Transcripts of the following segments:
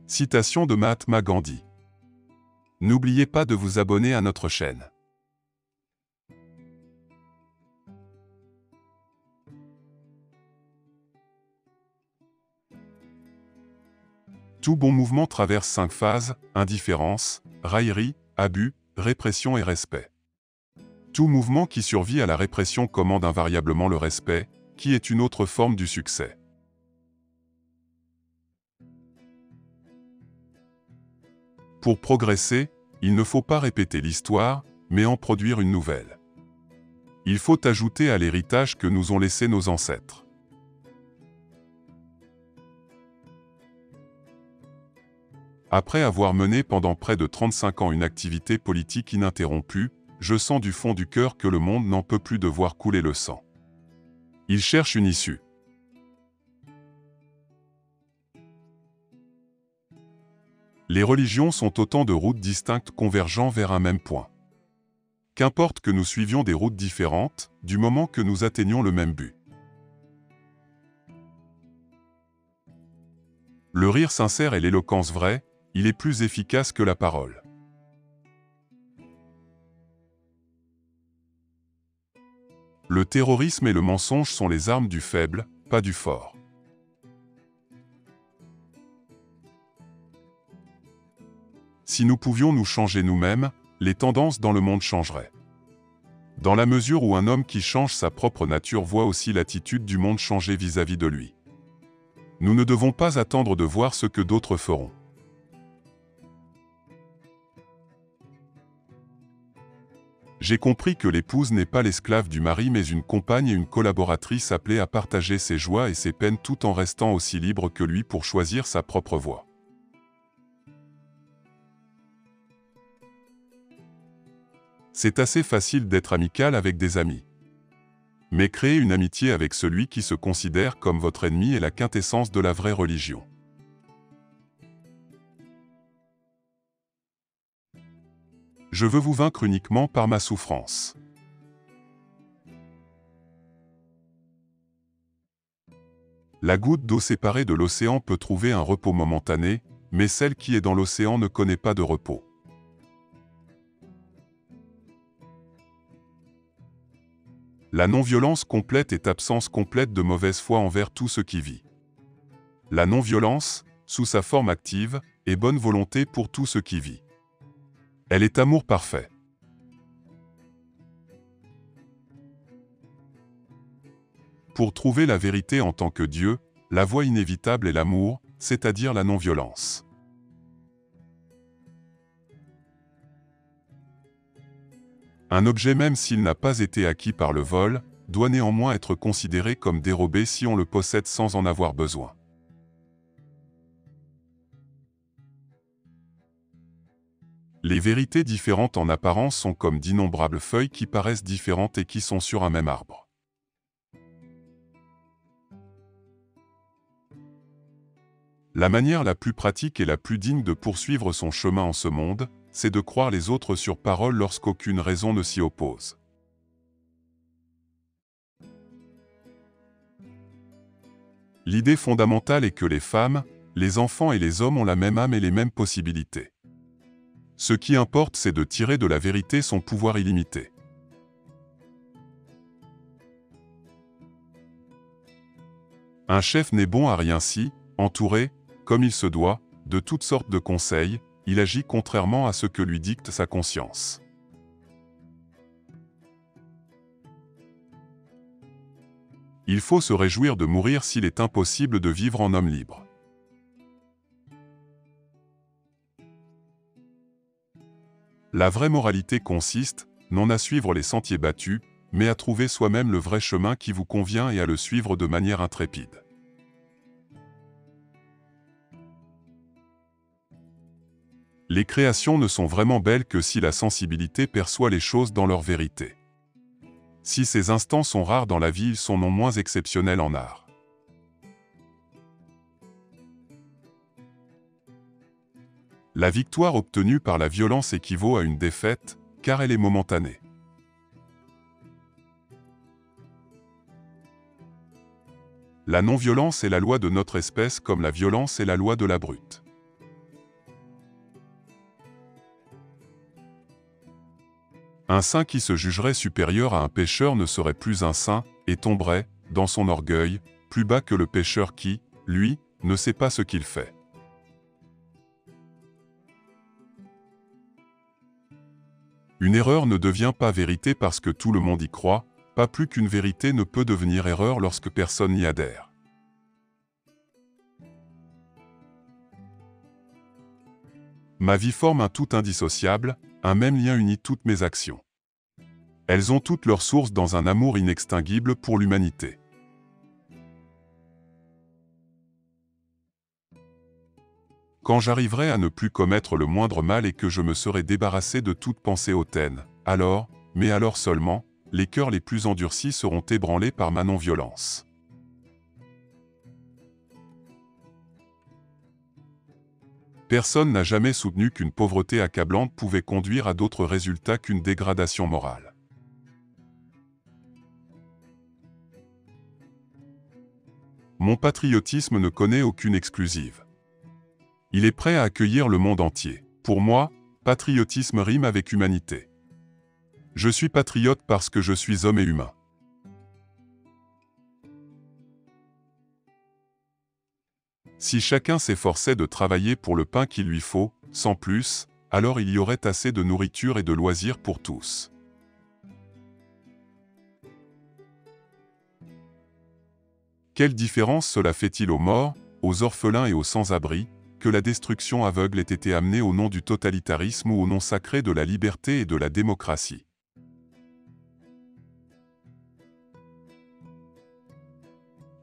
Citation de Mahatma Gandhi. N'oubliez pas de vous abonner à notre chaîne. Tout bon mouvement traverse 5 phases: indifférence, raillerie, abus, répression et respect. Tout mouvement qui survit à la répression commande invariablement le respect, qui est une autre forme du succès. Pour progresser, il ne faut pas répéter l'histoire, mais en produire une nouvelle. Il faut ajouter à l'héritage que nous ont laissé nos ancêtres. Après avoir mené pendant près de 35 ans une activité politique ininterrompue, je sens du fond du cœur que le monde n'en peut plus de voir couler le sang. Il cherche une issue. Les religions sont autant de routes distinctes convergeant vers un même point. Qu'importe que nous suivions des routes différentes, du moment que nous atteignions le même but. Le rire sincère et l'éloquence vraie, il est plus efficace que la parole. Le terrorisme et le mensonge sont les armes du faible, pas du fort. Si nous pouvions nous changer nous-mêmes, les tendances dans le monde changeraient. Dans la mesure où un homme qui change sa propre nature voit aussi l'attitude du monde changer vis-à-vis de lui. Nous ne devons pas attendre de voir ce que d'autres feront. J'ai compris que l'épouse n'est pas l'esclave du mari mais une compagne et une collaboratrice appelée à partager ses joies et ses peines tout en restant aussi libre que lui pour choisir sa propre voie. C'est assez facile d'être amical avec des amis. Mais créer une amitié avec celui qui se considère comme votre ennemi est la quintessence de la vraie religion. Je veux vous vaincre uniquement par ma souffrance. La goutte d'eau séparée de l'océan peut trouver un repos momentané, mais celle qui est dans l'océan ne connaît pas de repos. La non-violence complète est absence complète de mauvaise foi envers tout ce qui vit. La non-violence, sous sa forme active, est bonne volonté pour tout ce qui vit. Elle est amour parfait. Pour trouver la vérité en tant que Dieu, la voie inévitable est l'amour, c'est-à-dire la non-violence. Un objet même s'il n'a pas été acquis par le vol, doit néanmoins être considéré comme dérobé si on le possède sans en avoir besoin. Les vérités différentes en apparence sont comme d'innombrables feuilles qui paraissent différentes et qui sont sur un même arbre. La manière la plus pratique et la plus digne de poursuivre son chemin en ce monde, c'est de croire les autres sur parole lorsqu'aucune raison ne s'y oppose. L'idée fondamentale est que les femmes, les enfants et les hommes ont la même âme et les mêmes possibilités. Ce qui importe, c'est de tirer de la vérité son pouvoir illimité. Un chef n'est bon à rien si, entouré, comme il se doit, de toutes sortes de conseils, il agit contrairement à ce que lui dicte sa conscience. Il faut se réjouir de mourir s'il est impossible de vivre en homme libre. La vraie moralité consiste, non à suivre les sentiers battus, mais à trouver soi-même le vrai chemin qui vous convient et à le suivre de manière intrépide. Les créations ne sont vraiment belles que si la sensibilité perçoit les choses dans leur vérité. Si ces instants sont rares dans la vie, ils sont non moins exceptionnels en art. La victoire obtenue par la violence équivaut à une défaite, car elle est momentanée. La non-violence est la loi de notre espèce comme la violence est la loi de la brute. Un saint qui se jugerait supérieur à un pécheur ne serait plus un saint, et tomberait, dans son orgueil, plus bas que le pécheur qui, lui, ne sait pas ce qu'il fait. Une erreur ne devient pas vérité parce que tout le monde y croit, pas plus qu'une vérité ne peut devenir erreur lorsque personne n'y adhère. Ma vie forme un tout indissociable, un même lien unit toutes mes actions. Elles ont toutes leur source dans un amour inextinguible pour l'humanité. Quand j'arriverai à ne plus commettre le moindre mal et que je me serai débarrassé de toute pensée hautaine, alors, mais alors seulement, les cœurs les plus endurcis seront ébranlés par ma non-violence. Personne n'a jamais soutenu qu'une pauvreté accablante pouvait conduire à d'autres résultats qu'une dégradation morale. Mon patriotisme ne connaît aucune exclusive. Il est prêt à accueillir le monde entier. Pour moi, patriotisme rime avec humanité. Je suis patriote parce que je suis homme et humain. Si chacun s'efforçait de travailler pour le pain qu'il lui faut, sans plus, alors il y aurait assez de nourriture et de loisirs pour tous. Quelle différence cela fait-il aux morts, aux orphelins et aux sans-abri, que la destruction aveugle ait été amenée au nom du totalitarisme ou au nom sacré de la liberté et de la démocratie?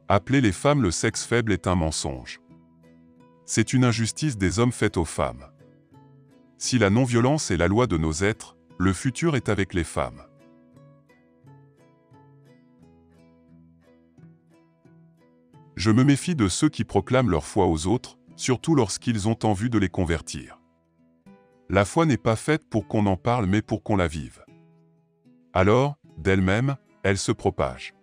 Appeler les femmes le sexe faible est un mensonge. C'est une injustice des hommes faite aux femmes. Si la non-violence est la loi de nos êtres, le futur est avec les femmes. Je me méfie de ceux qui proclament leur foi aux autres, surtout lorsqu'ils ont en vue de les convertir. La foi n'est pas faite pour qu'on en parle mais pour qu'on la vive. Alors, d'elle-même, elle se propage.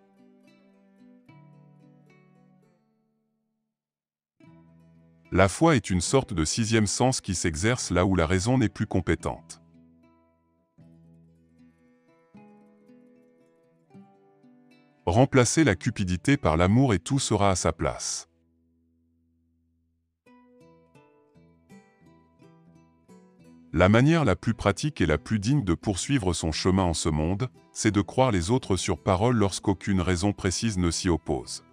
La foi est une sorte de sixième sens qui s'exerce là où la raison n'est plus compétente. Remplacez la cupidité par l'amour et tout sera à sa place. La manière la plus pratique et la plus digne de poursuivre son chemin en ce monde, c'est de croire les autres sur parole lorsqu'aucune raison précise ne s'y oppose.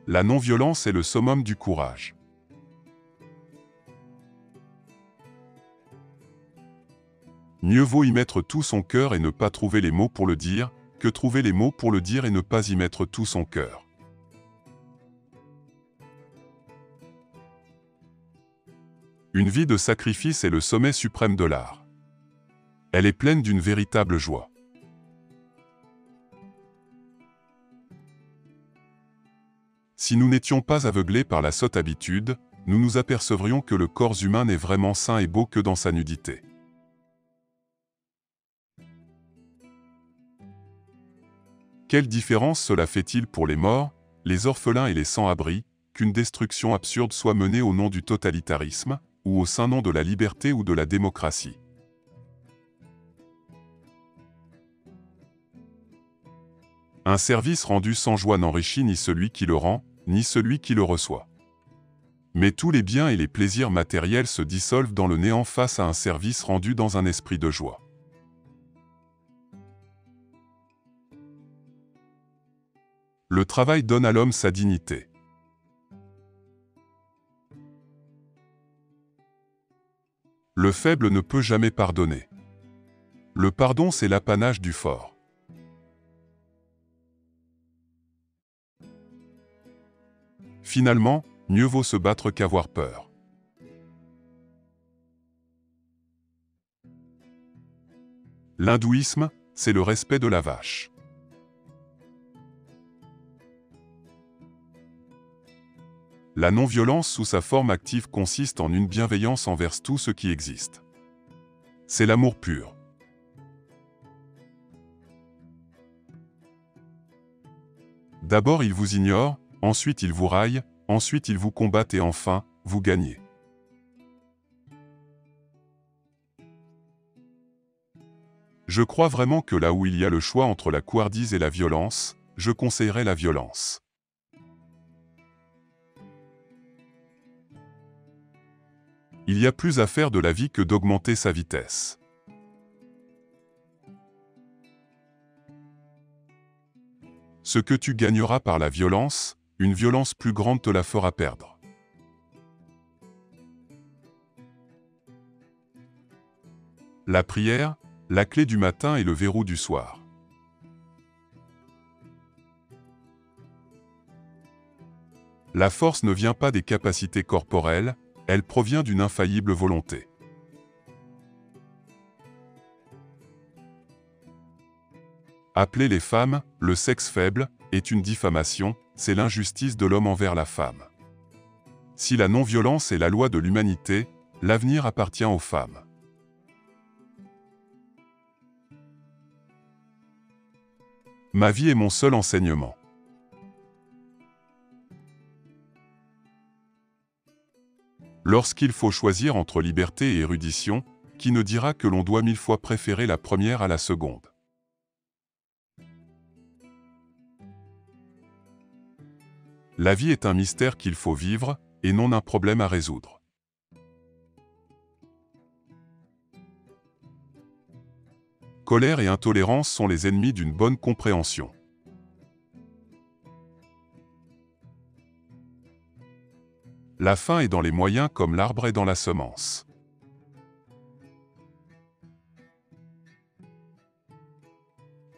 La non-violence est le summum du courage. Mieux vaut y mettre tout son cœur et ne pas trouver les mots pour le dire, que trouver les mots pour le dire et ne pas y mettre tout son cœur. Une vie de sacrifice est le sommet suprême de l'art. Elle est pleine d'une véritable joie. Si nous n'étions pas aveuglés par la sotte habitude, nous nous apercevrions que le corps humain n'est vraiment sain et beau que dans sa nudité. Quelle différence cela fait-il pour les morts, les orphelins et les sans-abri, qu'une destruction absurde soit menée au nom du totalitarisme, ou au saint nom de la liberté ou de la démocratie? Un service rendu sans joie n'enrichit ni celui qui le rend, ni celui qui le reçoit. Mais tous les biens et les plaisirs matériels se dissolvent dans le néant face à un service rendu dans un esprit de joie. Le travail donne à l'homme sa dignité. Le faible ne peut jamais pardonner. Le pardon, c'est l'apanage du fort. Finalement, mieux vaut se battre qu'avoir peur. L'hindouisme, c'est le respect de la vache. La non-violence sous sa forme active consiste en une bienveillance envers tout ce qui existe. C'est l'amour pur. D'abord il vous ignore, ensuite il vous raille, ensuite il vous combat et enfin, vous gagnez. Je crois vraiment que là où il y a le choix entre la couardise et la violence, je conseillerais la violence. Il y a plus à faire de la vie que d'augmenter sa vitesse. Ce que tu gagneras par la violence, une violence plus grande te la fera perdre. La prière, la clé du matin et le verrou du soir. La force ne vient pas des capacités corporelles, elle provient d'une infaillible volonté. Appeler les femmes « le sexe faible » est une diffamation, c'est l'injustice de l'homme envers la femme. Si la non-violence est la loi de l'humanité, l'avenir appartient aux femmes. Ma vie est mon seul enseignement. Lorsqu'il faut choisir entre liberté et érudition, qui ne dira que l'on doit 1000 fois préférer la première à la seconde? La vie est un mystère qu'il faut vivre, et non un problème à résoudre. Colère et intolérance sont les ennemis d'une bonne compréhension. La fin est dans les moyens comme l'arbre est dans la semence.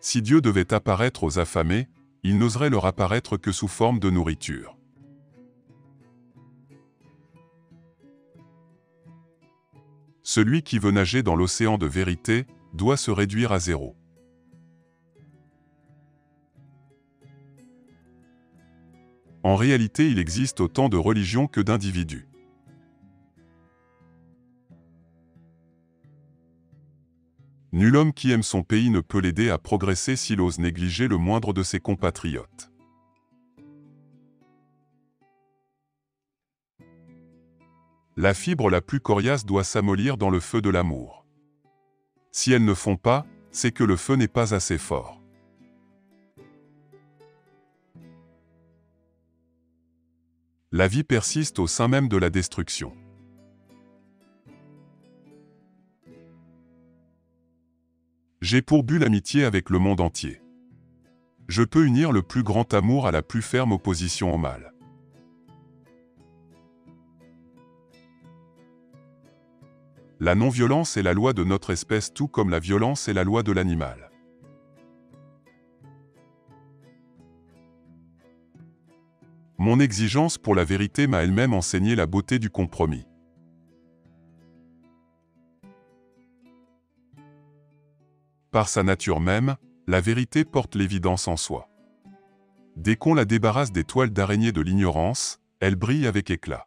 Si Dieu devait apparaître aux affamés, il n'oserait leur apparaître que sous forme de nourriture. Celui qui veut nager dans l'océan de vérité doit se réduire à zéro. En réalité, il existe autant de religions que d'individus. Nul homme qui aime son pays ne peut l'aider à progresser s'il ose négliger le moindre de ses compatriotes. La fibre la plus coriace doit s'amollir dans le feu de l'amour. Si elles ne font pas, c'est que le feu n'est pas assez fort. La vie persiste au sein même de la destruction. J'ai pour but l'amitié avec le monde entier. Je peux unir le plus grand amour à la plus ferme opposition au mal. La non-violence est la loi de notre espèce tout comme la violence est la loi de l'animal. Mon exigence pour la vérité m'a elle-même enseigné la beauté du compromis. Par sa nature même, la vérité porte l'évidence en soi. Dès qu'on la débarrasse des toiles d'araignée de l'ignorance, elle brille avec éclat.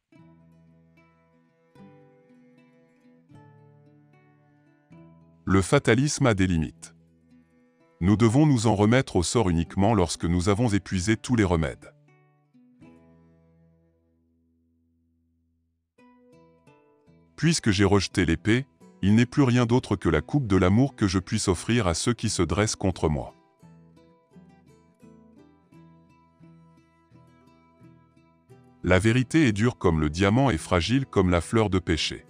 Le fatalisme a des limites. Nous devons nous en remettre au sort uniquement lorsque nous avons épuisé tous les remèdes. Puisque j'ai rejeté l'épée, il n'est plus rien d'autre que la coupe de l'amour que je puisse offrir à ceux qui se dressent contre moi. La vérité est dure comme le diamant et fragile comme la fleur de pêcher.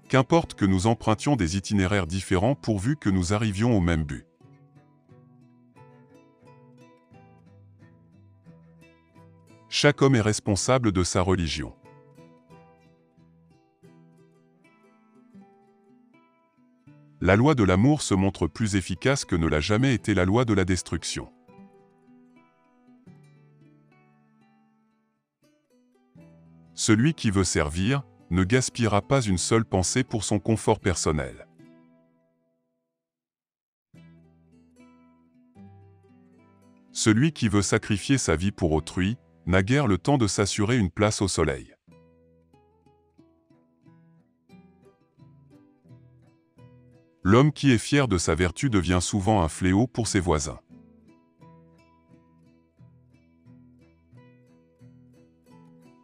Qu'importe que nous empruntions des itinéraires différents pourvu que nous arrivions au même but. Chaque homme est responsable de sa religion. La loi de l'amour se montre plus efficace que ne l'a jamais été la loi de la destruction. Celui qui veut servir ne gaspillera pas une seule pensée pour son confort personnel. Celui qui veut sacrifier sa vie pour autrui n'a guère le temps de s'assurer une place au soleil. L'homme qui est fier de sa vertu devient souvent un fléau pour ses voisins.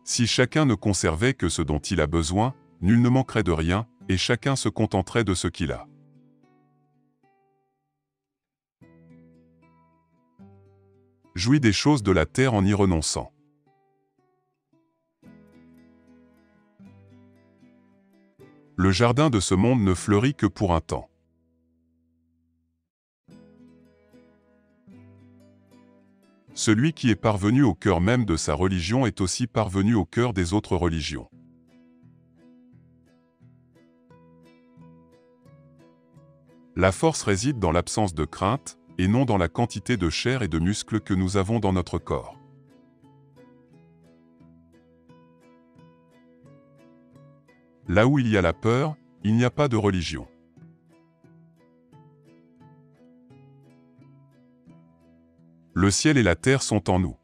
Si chacun ne conservait que ce dont il a besoin, nul ne manquerait de rien, et chacun se contenterait de ce qu'il a. Jouis des choses de la terre en y renonçant. Le jardin de ce monde ne fleurit que pour un temps. Celui qui est parvenu au cœur même de sa religion est aussi parvenu au cœur des autres religions. La force réside dans l'absence de crainte, et non dans la quantité de chair et de muscles que nous avons dans notre corps. Là où il y a la peur, il n'y a pas de religion. Le ciel et la terre sont en nous.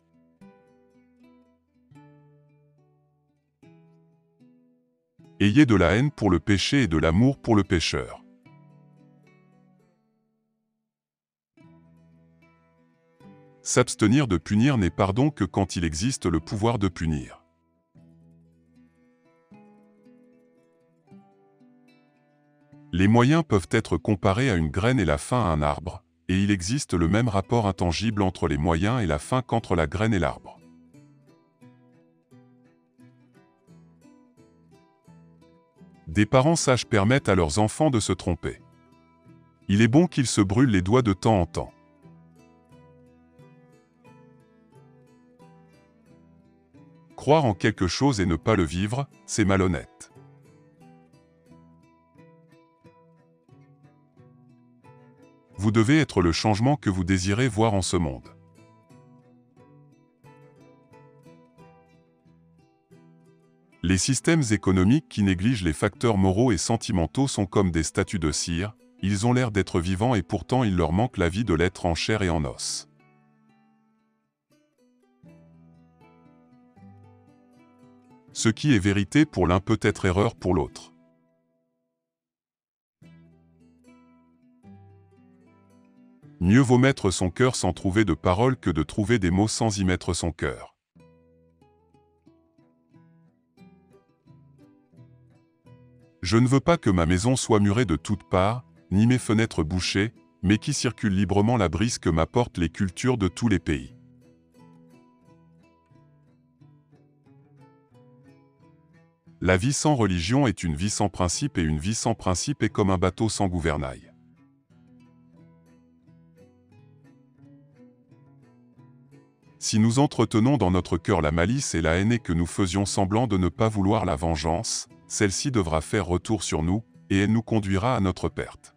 Ayez de la haine pour le péché et de l'amour pour le pécheur. S'abstenir de punir n'est pardon que quand il existe le pouvoir de punir. Les moyens peuvent être comparés à une graine et la fin à un arbre, et il existe le même rapport intangible entre les moyens et la fin qu'entre la graine et l'arbre. Des parents sages permettent à leurs enfants de se tromper. Il est bon qu'ils se brûlent les doigts de temps en temps. Croire en quelque chose et ne pas le vivre, c'est malhonnête. Vous devez être le changement que vous désirez voir en ce monde. Les systèmes économiques qui négligent les facteurs moraux et sentimentaux sont comme des statues de cire, ils ont l'air d'être vivants et pourtant il leur manque la vie de l'être en chair et en os. Ce qui est vérité pour l'un peut être erreur pour l'autre. Mieux vaut mettre son cœur sans trouver de paroles que de trouver des mots sans y mettre son cœur. Je ne veux pas que ma maison soit murée de toutes parts, ni mes fenêtres bouchées, mais qui circule librement la brise que m'apportent les cultures de tous les pays. La vie sans religion est une vie sans principe et une vie sans principe est comme un bateau sans gouvernail. Si nous entretenons dans notre cœur la malice et la haine et que nous faisions semblant de ne pas vouloir la vengeance, celle-ci devra faire retour sur nous, et elle nous conduira à notre perte.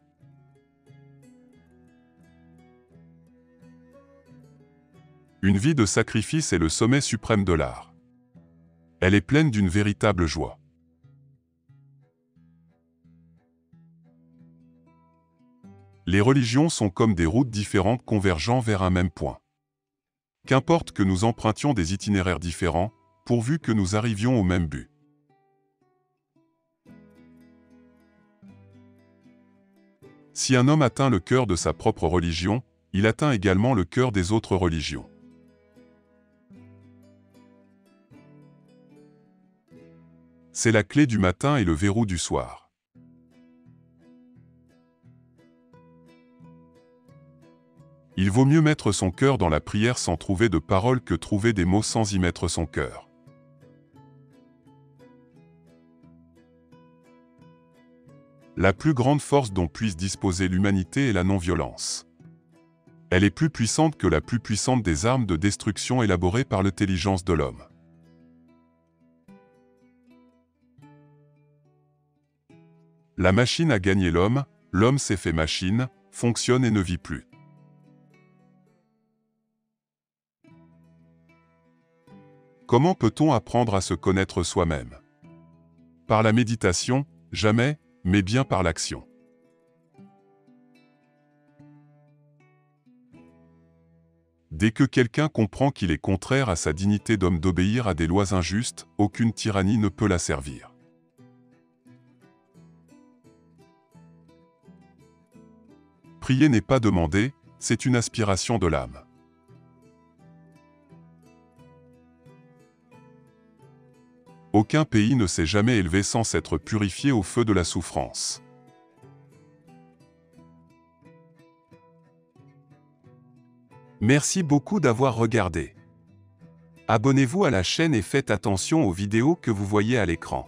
Une vie de sacrifice est le sommet suprême de l'art. Elle est pleine d'une véritable joie. Les religions sont comme des routes différentes convergeant vers un même point. Qu'importe que nous empruntions des itinéraires différents, pourvu que nous arrivions au même but. Si un homme atteint le cœur de sa propre religion, il atteint également le cœur des autres religions. C'est la clé du matin et le verrou du soir. Il vaut mieux mettre son cœur dans la prière sans trouver de paroles que trouver des mots sans y mettre son cœur. La plus grande force dont puisse disposer l'humanité est la non-violence. Elle est plus puissante que la plus puissante des armes de destruction élaborées par l'intelligence de l'homme. La machine a gagné l'homme, l'homme s'est fait machine, fonctionne et ne vit plus. Comment peut-on apprendre à se connaître soi-même? Par la méditation, jamais, mais bien par l'action. Dès que quelqu'un comprend qu'il est contraire à sa dignité d'homme d'obéir à des lois injustes, aucune tyrannie ne peut la servir. Prier n'est pas demander, c'est une aspiration de l'âme. Aucun pays ne s'est jamais élevé sans s'être purifié au feu de la souffrance. Merci beaucoup d'avoir regardé. Abonnez-vous à la chaîne et faites attention aux vidéos que vous voyez à l'écran.